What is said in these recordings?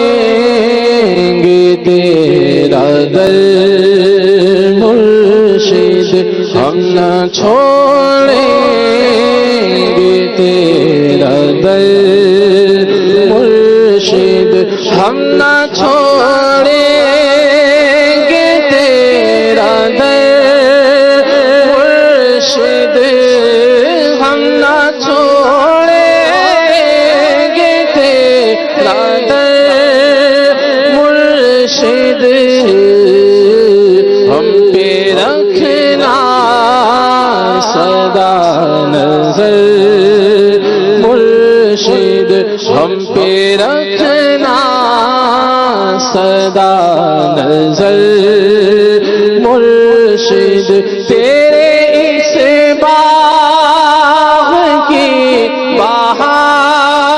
چھوڑیں گے تیرا در مرشد، ہم نہ چھوڑیں گے تیرا در مرشد، ہم نہ چھوڑیں گے تیرا در مرشد، ہم نہ چھوڑیں گے تیرا در مرشد، ہم پہ رکھنا سدا نظر مرشد، ہم پہ رکھنا سدا نظر مرشد، تیرے اس باغ کی بہاروں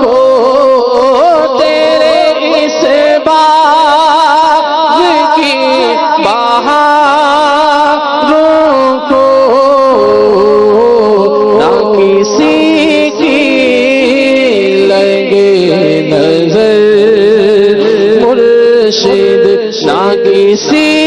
کو، تیرے اس باغ کی بہاروں کو نہ کسی کی لگے نظر مرشد، نہ کسی